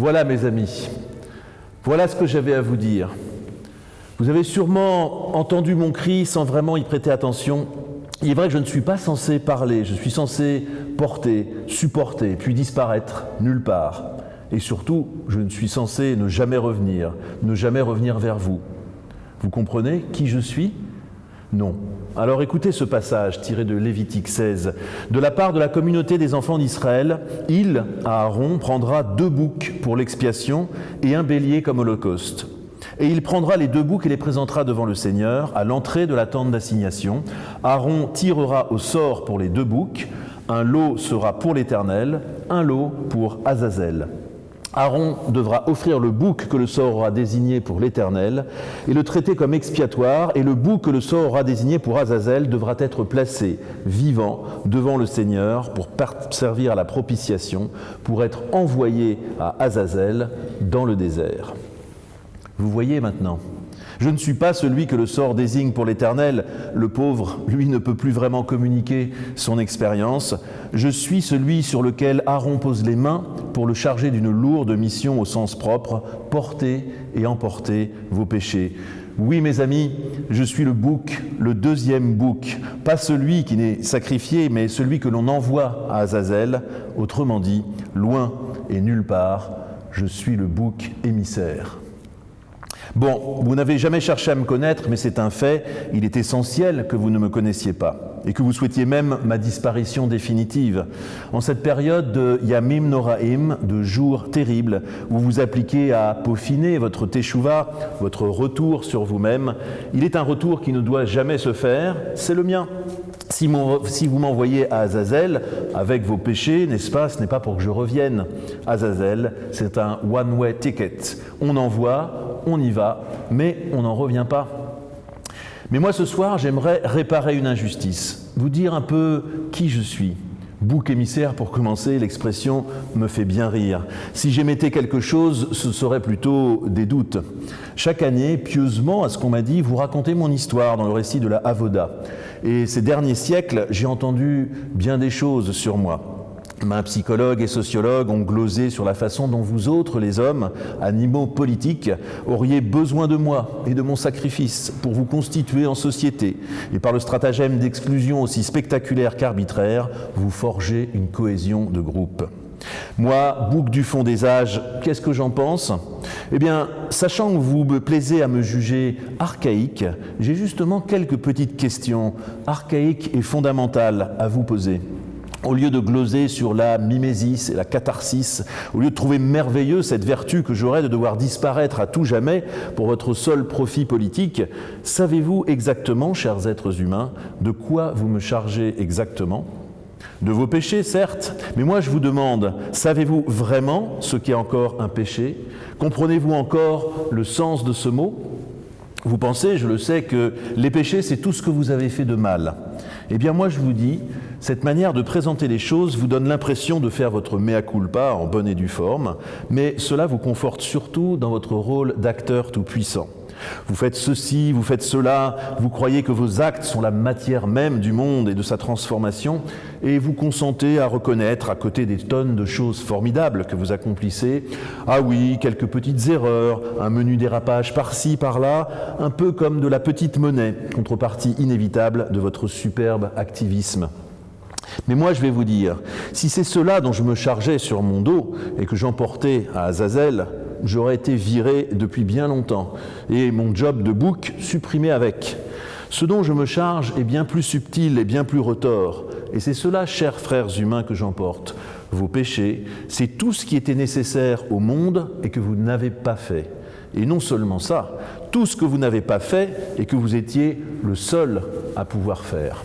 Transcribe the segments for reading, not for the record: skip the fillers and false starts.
Voilà mes amis, voilà ce que j'avais à vous dire. Vous avez sûrement entendu mon cri sans vraiment y prêter attention. Il est vrai que je ne suis pas censé parler, je suis censé porter, supporter, puis disparaître nulle part. Et surtout, je ne suis censé ne jamais revenir vers vous. Vous comprenez qui je suis ? Non. Alors écoutez ce passage tiré de Lévitique 16. De la part de la communauté des enfants d'Israël, il, Aaron, prendra 2 boucs pour l'expiation et un bélier comme holocauste. Et il prendra les 2 boucs et les présentera devant le Seigneur à l'entrée de la tente d'assignation. Aaron tirera au sort pour les 2 boucs. Un lot sera pour l'Éternel, un lot pour Azazel. Aaron devra offrir le bouc que le sort aura désigné pour l'Éternel et le traiter comme expiatoire, et le bouc que le sort aura désigné pour Azazel devra être placé vivant devant le Seigneur pour servir à la propitiation, pour être envoyé à Azazel dans le désert. Vous voyez maintenant, je ne suis pas celui que le sort désigne pour l'Éternel. Le pauvre, lui, ne peut plus vraiment communiquer son expérience. Je suis celui sur lequel Aaron pose les mains pour le charger d'une lourde mission au sens propre, porter et emporter vos péchés. Oui, mes amis, je suis le bouc, le 2e bouc, pas celui qui n'est sacrifié, mais celui que l'on envoie à Azazel. Autrement dit, loin et nulle part, je suis le bouc émissaire. Bon, vous n'avez jamais cherché à me connaître, mais c'est un fait, il est essentiel que vous ne me connaissiez pas, et que vous souhaitiez même ma disparition définitive. En cette période de Yamim Noraim, de jours terribles, où vous appliquez à peaufiner votre teshuva, votre retour sur vous-même, il est un retour qui ne doit jamais se faire, c'est le mien. Si vous m'envoyez à Azazel avec vos péchés, n'est-ce pas, ce n'est pas pour que je revienne. Azazel, c'est un one-way ticket. On envoie, on y va, mais on n'en revient pas. Mais moi, ce soir, j'aimerais réparer une injustice, vous dire un peu qui je suis. Bouc émissaire, pour commencer, l'expression me fait bien rire. Si j'émettais quelque chose, ce serait plutôt des doutes. Chaque année, pieusement, à ce qu'on m'a dit, vous racontez mon histoire dans le récit de la Avoda. Et ces derniers siècles, j'ai entendu bien des choses sur moi. Mains psychologues et sociologues ont glosé sur la façon dont vous autres, les hommes, animaux politiques, auriez besoin de moi et de mon sacrifice pour vous constituer en société. Et par le stratagème d'exclusion aussi spectaculaire qu'arbitraire, vous forgez une cohésion de groupe. Moi, bouc du fond des âges, qu'est-ce que j'en pense ? Eh bien, sachant que vous me plaisez à me juger archaïque, j'ai justement quelques petites questions archaïques et fondamentales à vous poser. Au lieu de gloser sur la mimésis et la catharsis, au lieu de trouver merveilleux cette vertu que j'aurais de devoir disparaître à tout jamais pour votre seul profit politique, savez-vous exactement, chers êtres humains, de quoi vous me chargez exactement ? De vos péchés, certes, mais moi je vous demande, savez-vous vraiment ce qu'est encore un péché ? Comprenez-vous encore le sens de ce mot ? Vous pensez, je le sais, que les péchés, c'est tout ce que vous avez fait de mal. Eh bien moi je vous dis, cette manière de présenter les choses vous donne l'impression de faire votre mea culpa en bonne et due forme, mais cela vous conforte surtout dans votre rôle d'acteur tout-puissant. Vous faites ceci, vous faites cela, vous croyez que vos actes sont la matière même du monde et de sa transformation, et vous consentez à reconnaître, à côté des tonnes de choses formidables que vous accomplissez, ah oui, quelques petites erreurs, un menu dérapage par-ci, par-là, un peu comme de la petite monnaie, contrepartie inévitable de votre superbe activisme. Mais moi, je vais vous dire, si c'est cela dont je me chargeais sur mon dos et que j'emportais à Azazel, j'aurais été viré depuis bien longtemps et mon job de bouc supprimé avec. Ce dont je me charge est bien plus subtil et bien plus retors. Et c'est cela, chers frères humains, que j'emporte. Vos péchés, c'est tout ce qui était nécessaire au monde et que vous n'avez pas fait. Et non seulement ça, tout ce que vous n'avez pas fait et que vous étiez le seul à pouvoir faire.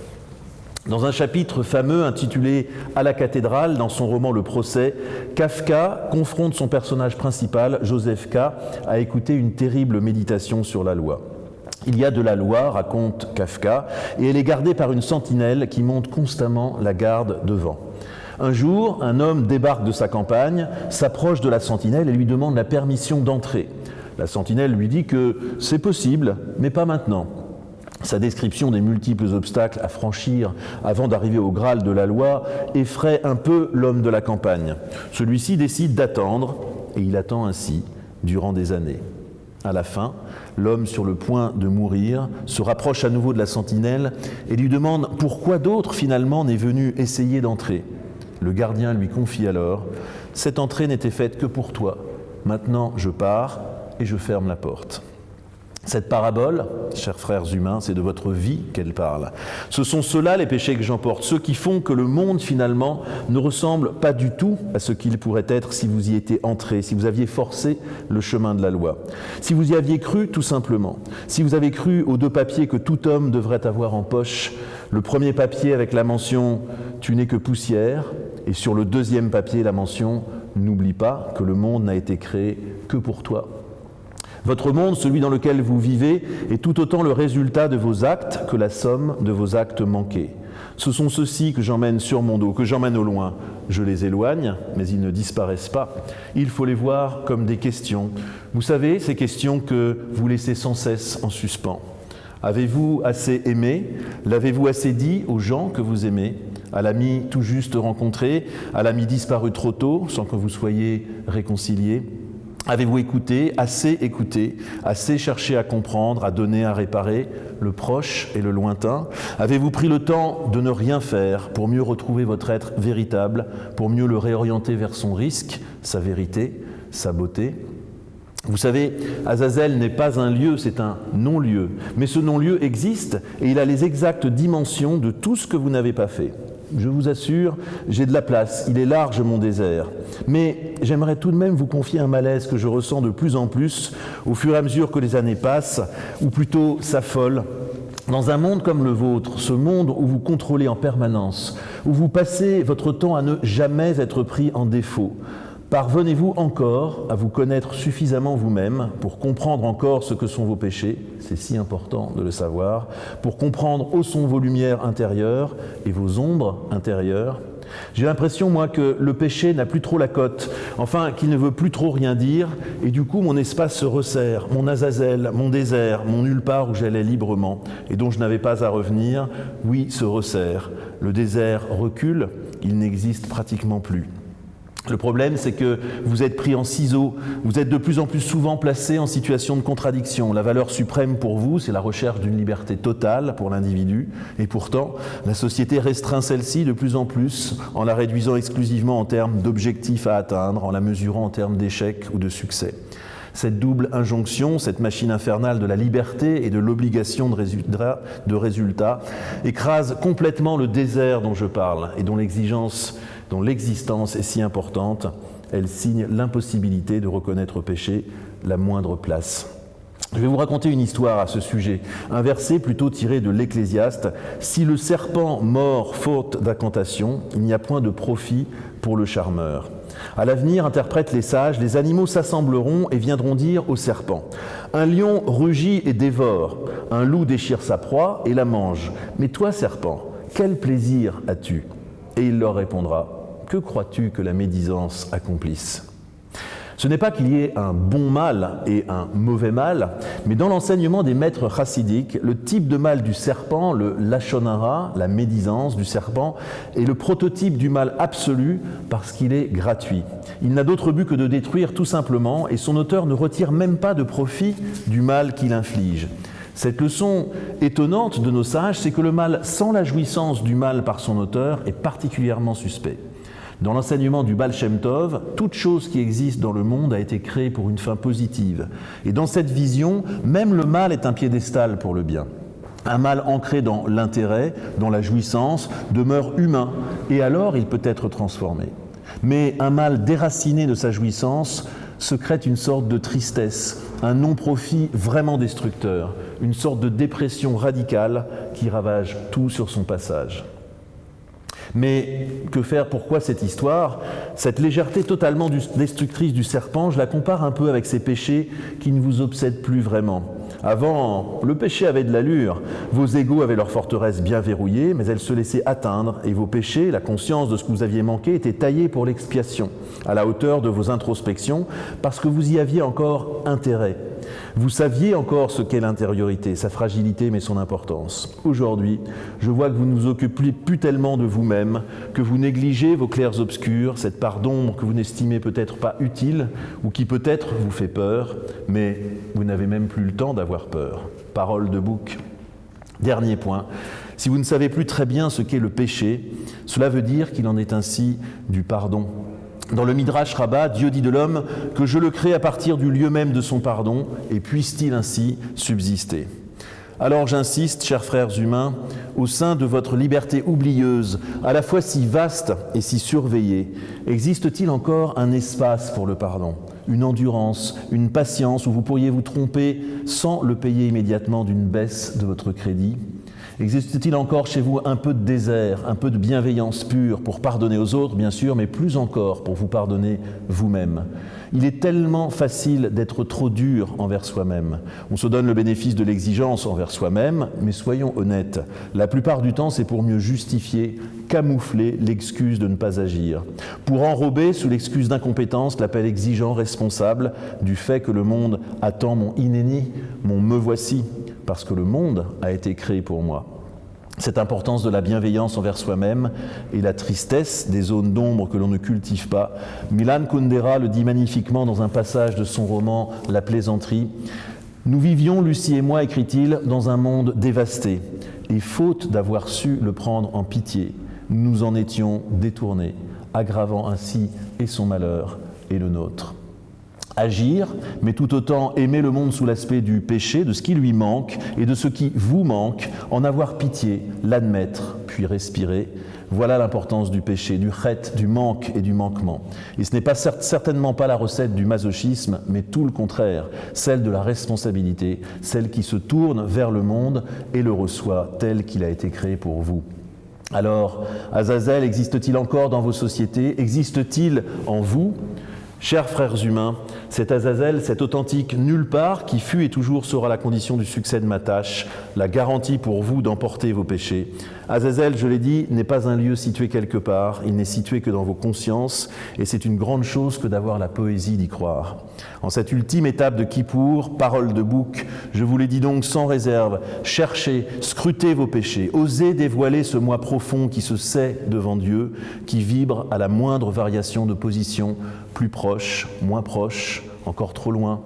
Dans un chapitre fameux intitulé « À la cathédrale », dans son roman « Le procès », Kafka confronte son personnage principal, Joseph K., à écouter une terrible méditation sur la loi. Il y a de la loi, raconte Kafka, et elle est gardée par une sentinelle qui monte constamment la garde devant. Un jour, un homme débarque de sa campagne, s'approche de la sentinelle et lui demande la permission d'entrer. La sentinelle lui dit que c'est possible, mais pas maintenant. Sa description des multiples obstacles à franchir avant d'arriver au Graal de la loi effraie un peu l'homme de la campagne. Celui-ci décide d'attendre et il attend ainsi durant des années. À la fin, l'homme sur le point de mourir se rapproche à nouveau de la sentinelle et lui demande pourquoi d'autres finalement n'est venu essayer d'entrer. Le gardien lui confie alors « Cette entrée n'était faite que pour toi. Maintenant je pars et je ferme la porte. » Cette parabole, chers frères humains, c'est de votre vie qu'elle parle. Ce sont ceux-là les péchés que j'emporte, ceux qui font que le monde finalement ne ressemble pas du tout à ce qu'il pourrait être si vous y étiez entrés, si vous aviez forcé le chemin de la loi, si vous y aviez cru tout simplement, si vous avez cru aux 2 papiers que tout homme devrait avoir en poche, le premier papier avec la mention « Tu n'es que poussière » et sur le deuxième papier la mention « N'oublie pas que le monde n'a été créé que pour toi ». Votre monde, celui dans lequel vous vivez, est tout autant le résultat de vos actes que la somme de vos actes manqués. Ce sont ceux-ci que j'emmène sur mon dos, que j'emmène au loin. Je les éloigne, mais ils ne disparaissent pas. Il faut les voir comme des questions. Vous savez, ces questions que vous laissez sans cesse en suspens. Avez-vous assez aimé? L'avez-vous assez dit aux gens que vous aimez? À l'ami tout juste rencontré? À l'ami disparu trop tôt, sans que vous soyez réconciliés? Avez-vous écouté, assez cherché à comprendre, à donner, à réparer, le proche et le lointain? Avez-vous pris le temps de ne rien faire pour mieux retrouver votre être véritable, pour mieux le réorienter vers son risque, sa vérité, sa beauté? Vous savez, Azazel n'est pas un lieu, c'est un non-lieu. Mais ce non-lieu existe et il a les exactes dimensions de tout ce que vous n'avez pas fait. Je vous assure, j'ai de la place, il est large mon désert. Mais j'aimerais tout de même vous confier un malaise que je ressens de plus en plus au fur et à mesure que les années passent, ou plutôt s'affolent. Dans un monde comme le vôtre, ce monde où vous contrôlez en permanence, où vous passez votre temps à ne jamais être pris en défaut, parvenez-vous encore à vous connaître suffisamment vous-même pour comprendre encore ce que sont vos péchés, c'est si important de le savoir, pour comprendre où sont vos lumières intérieures et vos ombres intérieures? J'ai l'impression, moi, que le péché n'a plus trop la cote, enfin qu'il ne veut plus trop rien dire, et du coup mon espace se resserre, mon Azazel, mon désert, mon nulle part où j'allais librement, et dont je n'avais pas à revenir, oui, se resserre. Le désert recule, il n'existe pratiquement plus. Le problème, c'est que vous êtes pris en ciseaux, vous êtes de plus en plus souvent placé en situation de contradiction. La valeur suprême pour vous, c'est la recherche d'une liberté totale pour l'individu, et pourtant, la société restreint celle-ci de plus en plus en la réduisant exclusivement en termes d'objectifs à atteindre, en la mesurant en termes d'échecs ou de succès. Cette double injonction, cette machine infernale de la liberté et de l'obligation de résultat, écrase complètement le désert dont je parle et dont l'existence est si importante. Elle signe l'impossibilité de reconnaître au péché la moindre place. Je vais vous raconter une histoire à ce sujet, un verset plutôt tiré de l'Ecclésiaste. « Si le serpent mord faute d'incantation, il n'y a point de profit pour le charmeur. » À l'avenir, interprètent les sages, les animaux s'assembleront et viendront dire au serpent « Un lion rugit et dévore, un loup déchire sa proie et la mange. Mais toi, serpent, quel plaisir as-tu » Et il leur répondra « Que crois-tu que la médisance accomplisse ?» Ce n'est pas qu'il y ait un bon mal et un mauvais mal, mais dans l'enseignement des maîtres chassidiques, le type de mal du serpent, le lachon hara, la médisance du serpent, est le prototype du mal absolu parce qu'il est gratuit. Il n'a d'autre but que de détruire tout simplement, et son auteur ne retire même pas de profit du mal qu'il inflige. Cette leçon étonnante de nos sages, c'est que le mal sans la jouissance du mal par son auteur est particulièrement suspect. Dans l'enseignement du Baal Shem Tov, toute chose qui existe dans le monde a été créée pour une fin positive. Et dans cette vision, même le mal est un piédestal pour le bien. Un mal ancré dans l'intérêt, dans la jouissance, demeure humain, et alors il peut être transformé. Mais un mal déraciné de sa jouissance secrète une sorte de tristesse, un non-profit vraiment destructeur, une sorte de dépression radicale qui ravage tout sur son passage. Mais que faire? Pourquoi cette histoire? Cette légèreté totalement destructrice du serpent, je la compare un peu avec ces péchés qui ne vous obsèdent plus vraiment. Avant, le péché avait de l'allure, vos égos avaient leur forteresse bien verrouillée, mais elle se laissait atteindre, et vos péchés, la conscience de ce que vous aviez manqué, étaient taillés pour l'expiation, à la hauteur de vos introspections, parce que vous y aviez encore intérêt. Vous saviez encore ce qu'est l'intériorité, sa fragilité mais son importance. Aujourd'hui, je vois que vous ne vous occupez plus tellement de vous-même, que vous négligez vos clairs obscurs, cette part d'ombre que vous n'estimez peut-être pas utile ou qui peut-être vous fait peur, mais vous n'avez même plus le temps d'avoir peur. Parole de bouc. Dernier point, si vous ne savez plus très bien ce qu'est le péché, cela veut dire qu'il en est ainsi du pardon. Dans le Midrash Rabbah, Dieu dit de l'homme que je le crée à partir du lieu même de son pardon, et puisse-t-il ainsi subsister. Alors j'insiste, chers frères humains, au sein de votre liberté oublieuse, à la fois si vaste et si surveillée, existe-t-il encore un espace pour le pardon, une endurance, une patience où vous pourriez vous tromper sans le payer immédiatement d'une baisse de votre crédit ? Existe-t-il encore chez vous un peu de désert, un peu de bienveillance pure pour pardonner aux autres, bien sûr, mais plus encore pour vous pardonner vous-même ? Il est tellement facile d'être trop dur envers soi-même. On se donne le bénéfice de l'exigence envers soi-même, mais soyons honnêtes, la plupart du temps c'est pour mieux justifier, camoufler l'excuse de ne pas agir, pour enrober sous l'excuse d'incompétence l'appel exigeant responsable du fait que le monde attend mon inéni, mon me voici, parce que le monde a été créé pour moi. Cette importance de la bienveillance envers soi-même et la tristesse des zones d'ombre que l'on ne cultive pas. Milan Kundera le dit magnifiquement dans un passage de son roman « La plaisanterie ». Nous vivions, Lucie et moi, écrit-il, dans un monde dévasté. Et faute d'avoir su le prendre en pitié, nous nous en étions détournés, aggravant ainsi et son malheur et le nôtre. Agir, mais tout autant aimer le monde sous l'aspect du péché, de ce qui lui manque et de ce qui vous manque, en avoir pitié, l'admettre, puis respirer. Voilà l'importance du péché, du chet, du manque et du manquement. Et ce n'est pas certainement pas la recette du masochisme, mais tout le contraire, celle de la responsabilité, celle qui se tourne vers le monde et le reçoit tel qu'il a été créé pour vous. Alors, Azazel existe-t-il encore dans vos sociétés? Existe-t-il en vous? Chers frères humains, cet Azazel, cet authentique nulle part qui fut et toujours sera la condition du succès de ma tâche, la garantie pour vous d'emporter vos péchés. Azazel, je l'ai dit, n'est pas un lieu situé quelque part, il n'est situé que dans vos consciences et c'est une grande chose que d'avoir la poésie d'y croire. En cette ultime étape de Kippour, parole de bouc, je vous l'ai dit donc sans réserve, cherchez, scrutez vos péchés, osez dévoiler ce moi profond qui se sait devant Dieu, qui vibre à la moindre variation de position, plus proche, moins proche, encore trop loin.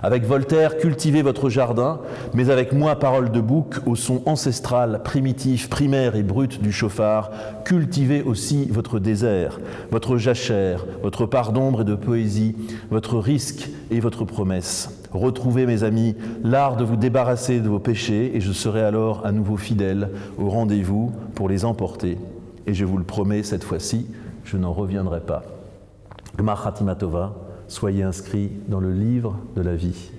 Avec Voltaire, cultivez votre jardin, mais avec moi, parole de bouc, au son ancestral, primitif, primaire et brut du chauffard, cultivez aussi votre désert, votre jachère, votre part d'ombre et de poésie, votre risque et votre promesse. Retrouvez, mes amis, l'art de vous débarrasser de vos péchés et je serai alors à nouveau fidèle au rendez-vous pour les emporter. Et je vous le promets, cette fois-ci, je n'en reviendrai pas. Gmar Khatima Tova, soyez inscrits dans le livre de la vie.